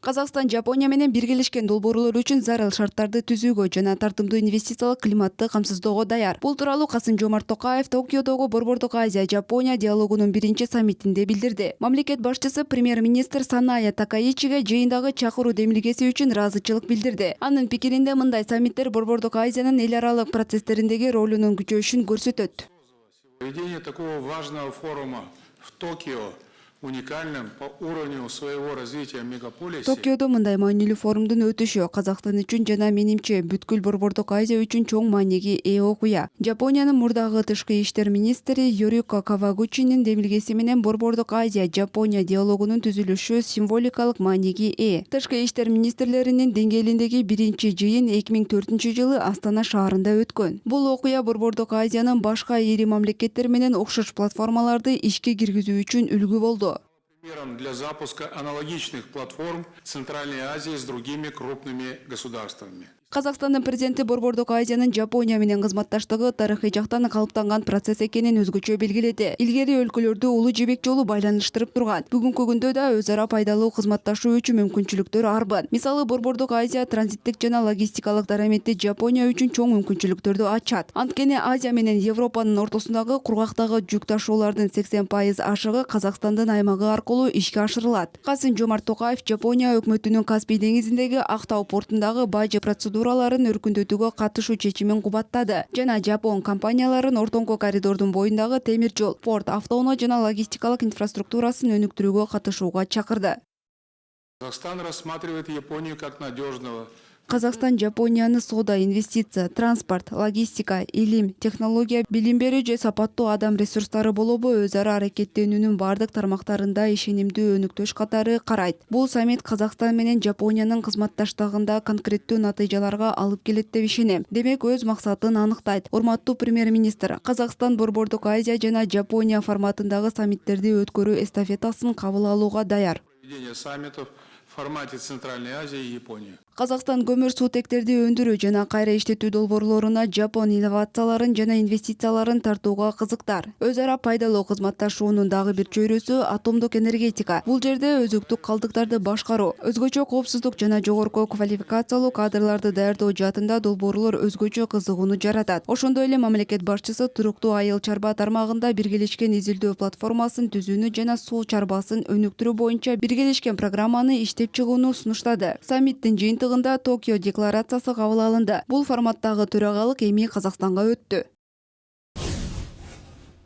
Казакстан Жапония менен биргелешкен долбоорлор үчүн зарыл шарттарды түзүүгө жана тартымдуу инвестициялык климатты камсыздоого даяр. Бул тууралуу Касым-Жомарт Токаев Токиодогу Борбордук Азия Жапония диалогунун биринчи саммитинде билдирди. Мамлекет башчысы премьер-министр Саная Такаичиге жыйындагы чакыруу демилгеси үчүн ыраазычылык билдирди. Анын пикиринде мындай саммиттер Борбордук Азиянын эл аралык процесстериндеги ролунун күчөшүн көрсөтөт. Проведение такого важного форума в Токио уникальным по уровню своего развития мегаполисе. Токиодо мындай маанилүү форумдун өтүшү Казакстан үчүн жана менимче бүткүл Борбордук Азия үчүн чоң мааниге ээ окуя. Жапониянын мурдагы тышкы иштер министри Юрико Кавагучинин демилгеси менен Борбордук Азия Жапония диалогунун түзүлүшү символикалык мааниге ээ. Тышкы иштер министрлеринин деңгээлиндеги биринчи жыйын 2004-жылы Астана шаарында өткөн. Бул окуя Борбордук Азиянын башка ири мамлекеттер менен окшош платформаларды ишке киргизүү үчүн үлгү болду. Примером для запуска аналогичных платформ Центральной Азии с другими крупными государствами. Казакстандын президенти Борбордук Азиянын Жапония менен кызматташтыгы тарыхый жактан калыптанган процесс экенин өзгөчө белгиледи. Илгери өлкөлөрдү улуу жибек жолу байланыштырып турган. Бүгүнкү күндө да өз ара пайдалуу кызматташуу үчүн мүмкүнчүлүктөр арбын. Мисалы, Борбордук Азия транзиттик жана логистикалык дараметти Жапония үчүн чоң мүмкүнчүлүктөрдү ачат. Анткени Азия менен Европанын ортосундагы кургактагы жүк ташуулардын 80% ашыгы Казакстандын аймагы аркылуу ишке ашырылат. Касым-Жомарт Токаев Жапония өкмөтүнүн Каспий деңизиндеги Актау портундагы бажы процедураларын өркүндөтүүгө катышуу чечимин кубаттады жана жапон компанияларын ортоңку коридордун боюндагы темир жол, порт, автоунаа жана логистикалык инфраструктурасын өнүктүрүүгө катышууга чакырды. Казахстан рассматривает Японию как надежного. Казакстан Жапонияны соода, инвестиция, транспорт, логистика, илим, технология, билим берүү же сапаттуу адам ресурстары болобу өз ара аракеттенүүнүн бардык тармактарында ишенимдүү өнүктүш катары карайт. Бул саммит Казакстан менен Жапониянын кызматташтыгында конкреттүү натыйжаларга алып келет деп ишенем. Демек, өз максатын аныктайт. Урматтуу премьер-министр, Казакстан Борбордук Азия жана Жапония форматындагы саммиттерди өткөрүү эстафетасын кабыл алууга даяр. Проведение саммитов в формате Центральной Азии и Японии. Казакстан көмүр суутектерди өндүрүү жана кайра иштетүү долбоорлоруна жапон инновацияларын жана инвестицияларын тартууга кызыктар. Өз ара пайдалуу кызматташуунун дагы бир чөйрөсү атомдук энергетика. Бул жерде өзүктүк калдыктарды башкаруу, өзгөчө коопсуздук жана жогорку квалификациялуу кадрларды даярдоо жаатында долбоорлор өзгөчө кызыгууну жаратат. Ошондой эле мамлекет башчысы туруктуу айыл чарба тармагында биргелешкен изилдөө платформасын түзүүнү жана суу чарбасын өнүктүрүү боюнча биргелешкен программаны иштеп чыгууну сунуштады. Саммиттин жыйынтыгында Токио декларациясы кабыл алынды. Бул форматтагы төрагалык эми Казакстанга өттү.